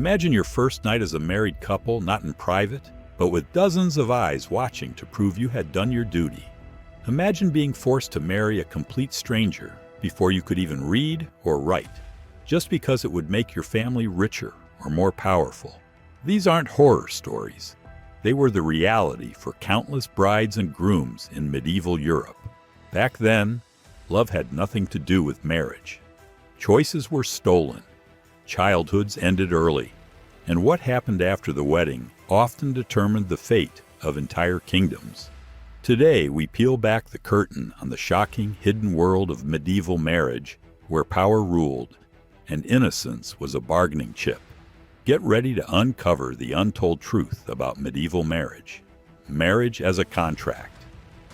Imagine your first night as a married couple, not in private, but with dozens of eyes watching to prove you had done your duty. Imagine being forced to marry a complete stranger before you could even read or write, just because it would make your family richer or more powerful. These aren't horror stories. They were the reality for countless brides and grooms in medieval Europe. Back then, love had nothing to do with marriage. Choices were stolen. Childhoods ended early. And what happened after the wedding often determined the fate of entire kingdoms. Today, we peel back the curtain on the shocking, hidden world of medieval marriage, where power ruled and innocence was a bargaining chip. Get ready to uncover the untold truth about medieval marriage. Marriage as a contract.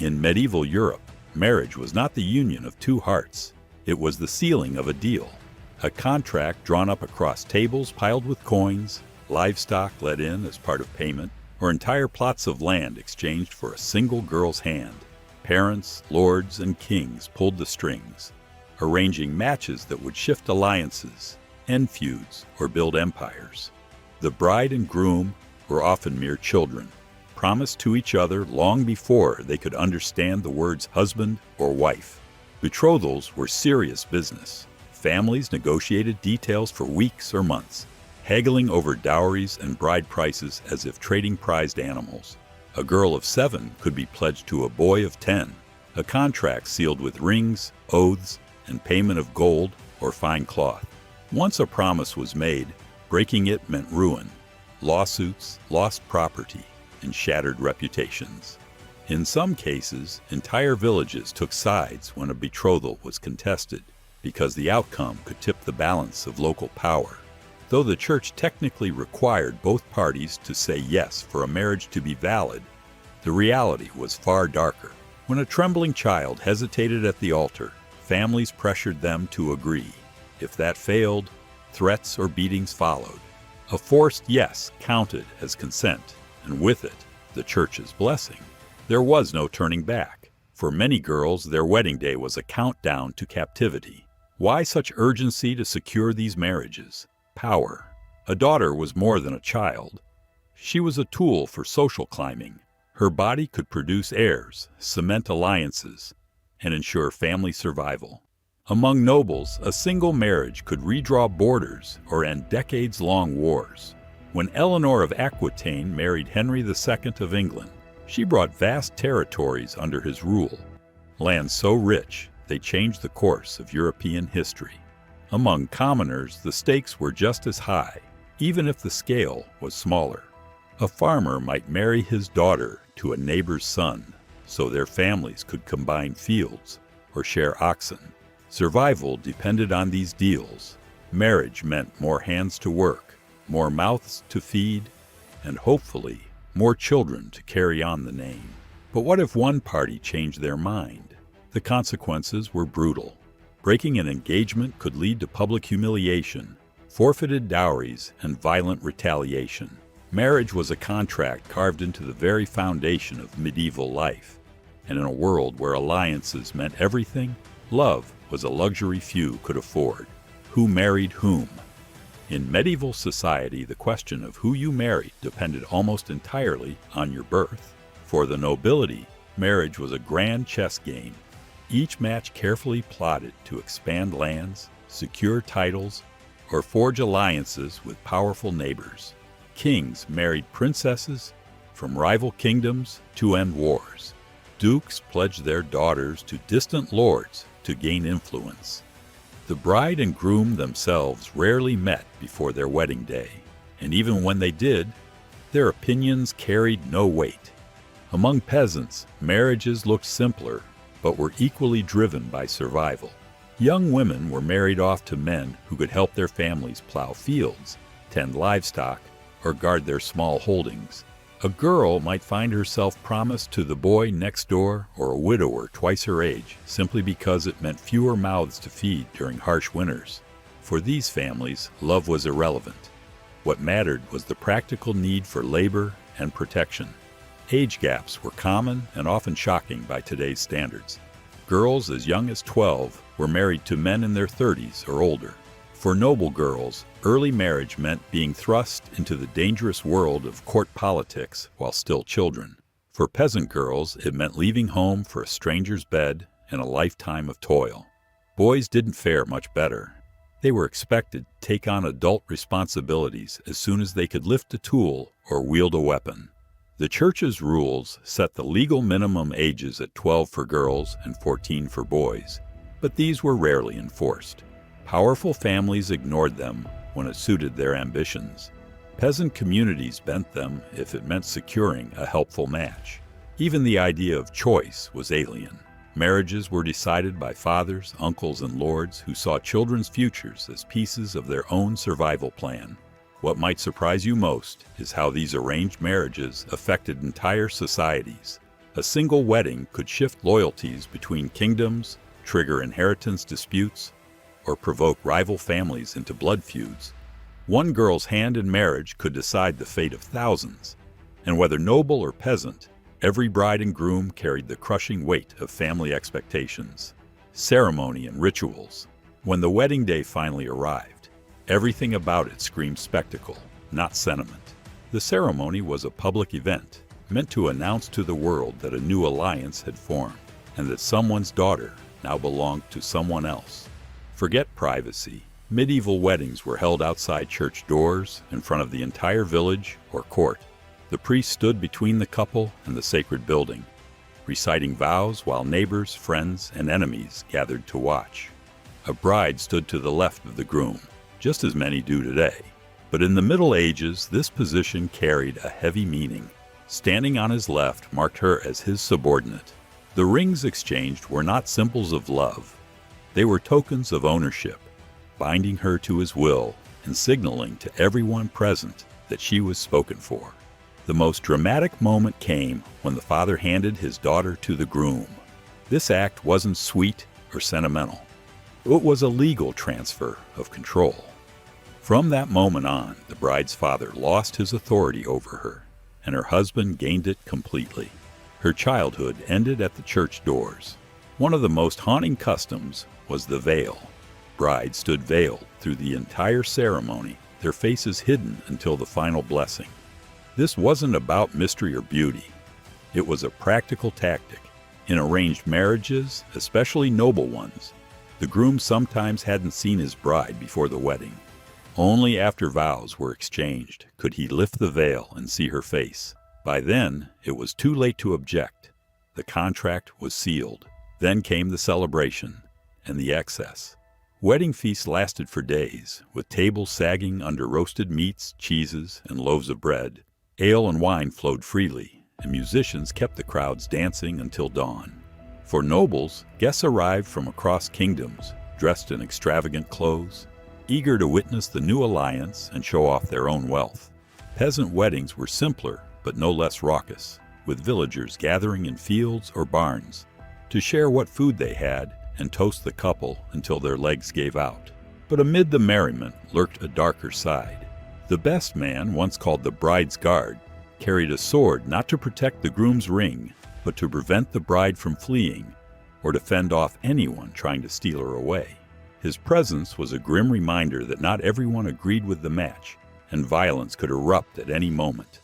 In medieval Europe, marriage was not the union of two hearts. It was the sealing of a deal. A contract drawn up across tables piled with coins, livestock let in as part of payment, or entire plots of land exchanged for a single girl's hand. Parents, lords, and kings pulled the strings, arranging matches that would shift alliances, end feuds, or build empires. The bride and groom were often mere children, promised to each other long before they could understand the words husband or wife. Betrothals were serious business. Families negotiated details for weeks or months, haggling over dowries and bride prices as if trading prized animals. A girl of 7 could be pledged to a boy of 10, a contract sealed with rings, oaths, and payment of gold or fine cloth. Once a promise was made, breaking it meant ruin, lawsuits, lost property, and shattered reputations. In some cases, entire villages took sides when a betrothal was contested, because the outcome could tip the balance of local power. Though the church technically required both parties to say yes for a marriage to be valid, the reality was far darker. When a trembling child hesitated at the altar, families pressured them to agree. If that failed, threats or beatings followed. A forced yes counted as consent, and with it, the church's blessing. There was no turning back. For many girls, their wedding day was a countdown to captivity. Why such urgency to secure these marriages? Power. A daughter was more than a child. She was a tool for social climbing. Her body could produce heirs, cement alliances, and ensure family survival. Among nobles, a single marriage could redraw borders or end decades-long wars. When Eleanor of Aquitaine married Henry II of England, she brought vast territories under his rule, lands so rich they changed the course of European history. Among commoners, the stakes were just as high, even if the scale was smaller. A farmer might marry his daughter to a neighbor's son, so their families could combine fields or share oxen. Survival depended on these deals. Marriage meant more hands to work, more mouths to feed, and hopefully, more children to carry on the name. But what if one party changed their mind? The consequences were brutal. Breaking an engagement could lead to public humiliation, forfeited dowries, and violent retaliation. Marriage was a contract carved into the very foundation of medieval life. And in a world where alliances meant everything, love was a luxury few could afford. Who married whom? In medieval society, the question of who you married depended almost entirely on your birth. For the nobility, marriage was a grand chess game. Each match carefully plotted to expand lands, secure titles, or forge alliances with powerful neighbors. Kings married princesses from rival kingdoms to end wars. Dukes pledged their daughters to distant lords to gain influence. The bride and groom themselves rarely met before their wedding day, and even when they did, their opinions carried no weight. Among peasants, marriages looked simpler, but were equally driven by survival. Young women were married off to men who could help their families plow fields, tend livestock, or guard their small holdings. A girl might find herself promised to the boy next door or a widower twice her age, simply because it meant fewer mouths to feed during harsh winters. For these families, love was irrelevant. What mattered was the practical need for labor and protection. Age gaps were common and often shocking by today's standards. Girls as young as 12 were married to men in their 30s or older. For noble girls, early marriage meant being thrust into the dangerous world of court politics while still children. For peasant girls, it meant leaving home for a stranger's bed and a lifetime of toil. Boys didn't fare much better. They were expected to take on adult responsibilities as soon as they could lift a tool or wield a weapon. The church's rules set the legal minimum ages at 12 for girls and 14 for boys, but these were rarely enforced. Powerful families ignored them when it suited their ambitions. Peasant communities bent them if it meant securing a helpful match. Even the idea of choice was alien. Marriages were decided by fathers, uncles, and lords who saw children's futures as pieces of their own survival plan. What might surprise you most is how these arranged marriages affected entire societies. A single wedding could shift loyalties between kingdoms, trigger inheritance disputes, or provoke rival families into blood feuds. One girl's hand in marriage could decide the fate of thousands, and whether noble or peasant, every bride and groom carried the crushing weight of family expectations, ceremony, and rituals. When the wedding day finally arrived, everything about it screamed spectacle, not sentiment. The ceremony was a public event, meant to announce to the world that a new alliance had formed, and that someone's daughter now belonged to someone else. Forget privacy. Medieval weddings were held outside church doors, in front of the entire village or court. The priest stood between the couple and the sacred building, reciting vows while neighbors, friends, and enemies gathered to watch. A bride stood to the left of the groom, just as many do today. But in the Middle Ages, this position carried a heavy meaning. Standing on his left marked her as his subordinate. The rings exchanged were not symbols of love. They were tokens of ownership, binding her to his will and signaling to everyone present that she was spoken for. The most dramatic moment came when the father handed his daughter to the groom. This act wasn't sweet or sentimental. It was a legal transfer of control. From that moment on, the bride's father lost his authority over her, and her husband gained it completely. Her childhood ended at the church doors. One of the most haunting customs was the veil. Brides stood veiled through the entire ceremony, their faces hidden until the final blessing. This wasn't about mystery or beauty. It was a practical tactic. In arranged marriages, especially noble ones, the groom sometimes hadn't seen his bride before the wedding. Only after vows were exchanged could he lift the veil and see her face. By then, it was too late to object. The contract was sealed. Then came the celebration and the excess. Wedding feasts lasted for days, with tables sagging under roasted meats, cheeses, and loaves of bread. Ale and wine flowed freely, and musicians kept the crowds dancing until dawn. For nobles, guests arrived from across kingdoms, dressed in extravagant clothes, eager to witness the new alliance and show off their own wealth. Peasant weddings were simpler, but no less raucous, with villagers gathering in fields or barns to share what food they had and toast the couple until their legs gave out. But amid the merriment lurked a darker side. The best man, once called the bride's guard, carried a sword not to protect the groom's ring, but to prevent the bride from fleeing or to fend off anyone trying to steal her away. His presence was a grim reminder that not everyone agreed with the match, and violence could erupt at any moment.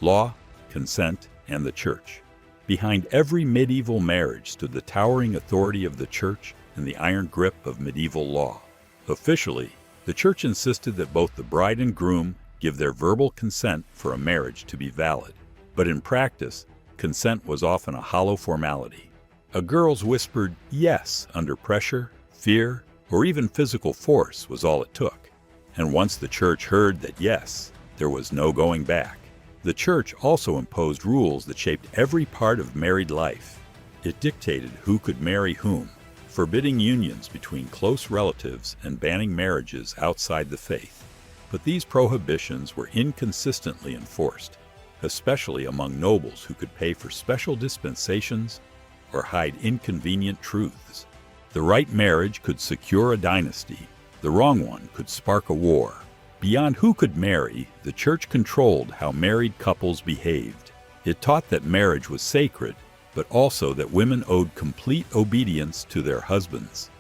Law, consent, and the church. Behind every medieval marriage stood the towering authority of the church and the iron grip of medieval law. Officially, the church insisted that both the bride and groom give their verbal consent for a marriage to be valid. But in practice, consent was often a hollow formality. A girl's whispered yes under pressure, fear, or even physical force was all it took. And once the church heard that yes, there was no going back. The church also imposed rules that shaped every part of married life. It dictated who could marry whom, forbidding unions between close relatives and banning marriages outside the faith. But these prohibitions were inconsistently enforced, especially among nobles who could pay for special dispensations or hide inconvenient truths. The right marriage could secure a dynasty, the wrong one could spark a war. Beyond who could marry, the church controlled how married couples behaved. It taught that marriage was sacred, but also that women owed complete obedience to their husbands.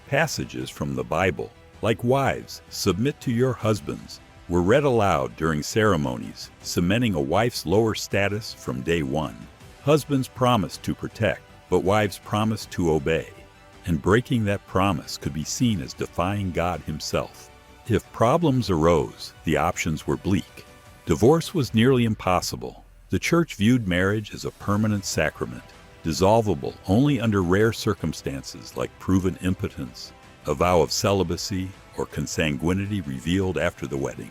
Passages from the Bible, like wives, submit to your husbands, were read aloud during ceremonies, cementing a wife's lower status from day one. Husbands promised to protect, but wives promised to obey. And breaking that promise could be seen as defying God himself. If problems arose, the options were bleak. Divorce was nearly impossible. The church viewed marriage as a permanent sacrament, dissolvable only under rare circumstances like proven impotence, a vow of celibacy, or consanguinity revealed after the wedding.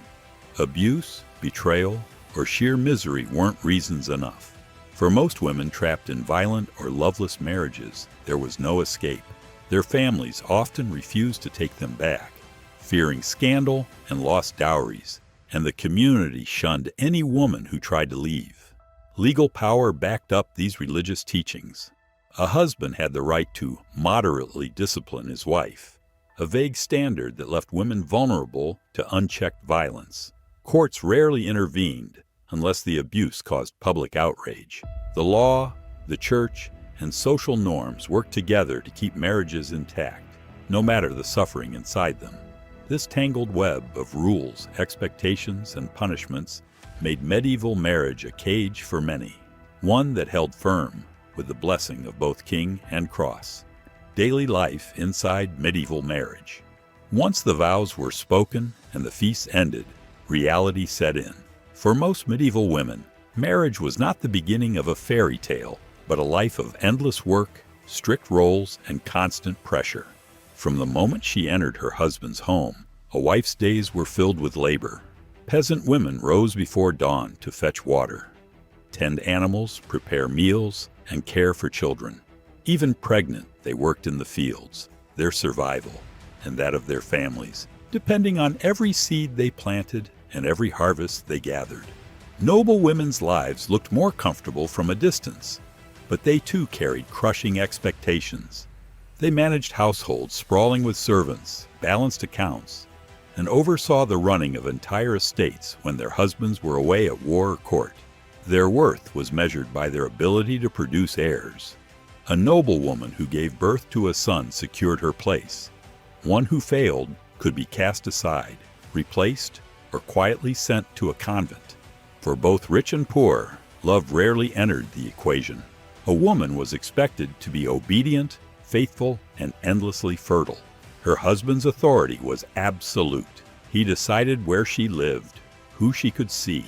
Abuse, betrayal, or sheer misery weren't reasons enough. For most women trapped in violent or loveless marriages, there was no escape. Their families often refused to take them back, fearing scandal and lost dowries, and the community shunned any woman who tried to leave. Legal power backed up these religious teachings. A husband had the right to moderately discipline his wife, a vague standard that left women vulnerable to unchecked violence. Courts rarely intervened unless the abuse caused public outrage. The law, the church, and social norms worked together to keep marriages intact, no matter the suffering inside them. This tangled web of rules, expectations, and punishments made medieval marriage a cage for many, one that held firm with the blessing of both king and cross. Daily life inside medieval marriage. Once the vows were spoken and the feasts ended, reality set in. For most medieval women, marriage was not the beginning of a fairy tale, but a life of endless work, strict roles, and constant pressure. From the moment she entered her husband's home, a wife's days were filled with labor. Peasant women rose before dawn to fetch water, tend animals, prepare meals, and care for children. Even pregnant, they worked in the fields, their survival, and that of their families, depending on every seed they planted and every harvest they gathered. Noble women's lives looked more comfortable from a distance, but they too carried crushing expectations. They managed households sprawling with servants, balanced accounts, and oversaw the running of entire estates when their husbands were away at war or court. Their worth was measured by their ability to produce heirs. A noble woman who gave birth to a son secured her place. One who failed could be cast aside, replaced, or quietly sent to a convent. For both rich and poor, love rarely entered the equation. A woman was expected to be obedient, faithful, and endlessly fertile. Her husband's authority was absolute. He decided where she lived, who she could see,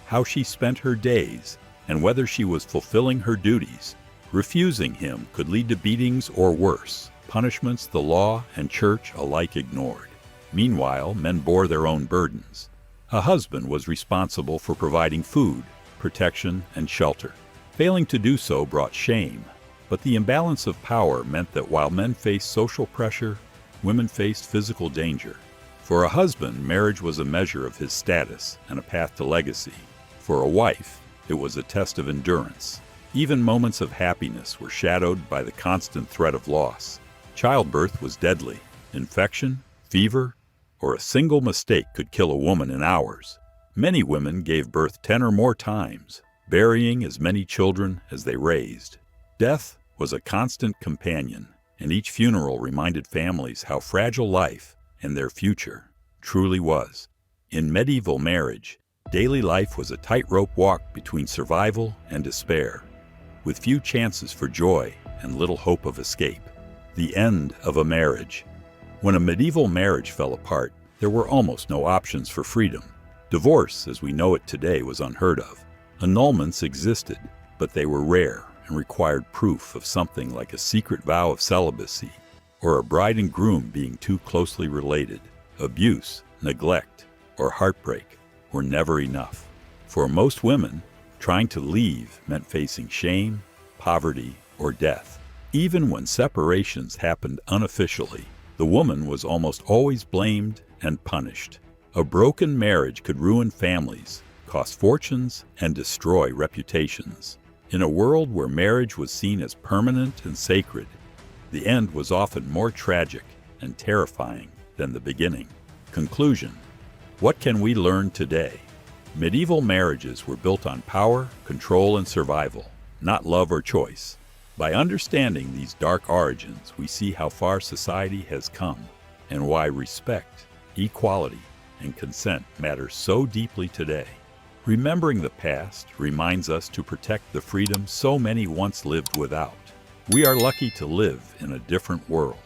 how she spent her days, and whether she was fulfilling her duties. Refusing him could lead to beatings or worse, punishments the law and church alike ignored. Meanwhile, men bore their own burdens. A husband was responsible for providing food, protection, and shelter. Failing to do so brought shame, but the imbalance of power meant that while men faced social pressure, women faced physical danger. For a husband, marriage was a measure of his status and a path to legacy. For a wife, it was a test of endurance. Even moments of happiness were shadowed by the constant threat of loss. Childbirth was deadly. Infection, fever, or a single mistake could kill a woman in hours. Many women gave birth 10 or more times, burying as many children as they raised. Death was a constant companion, and each funeral reminded families how fragile life and their future truly was. In medieval marriage, daily life was a tightrope walk between survival and despair, with few chances for joy and little hope of escape. The end of a marriage. When a medieval marriage fell apart, there were almost no options for freedom. Divorce, as we know it today, was unheard of. Annulments existed, but they were rare and required proof of something like a secret vow of celibacy or a bride and groom being too closely related. Abuse, neglect, or heartbreak were never enough. For most women, trying to leave meant facing shame, poverty, or death. Even when separations happened unofficially, the woman was almost always blamed and punished. A broken marriage could ruin families, cost fortunes, and destroy reputations. In a world where marriage was seen as permanent and sacred, the end was often more tragic and terrifying than the beginning. Conclusion: what can we learn today? Medieval marriages were built on power, control, and survival, not love or choice. By understanding these dark origins, we see how far society has come and why respect, equality, and consent matter so deeply today. Remembering the past reminds us to protect the freedom so many once lived without. We are lucky to live in a different world.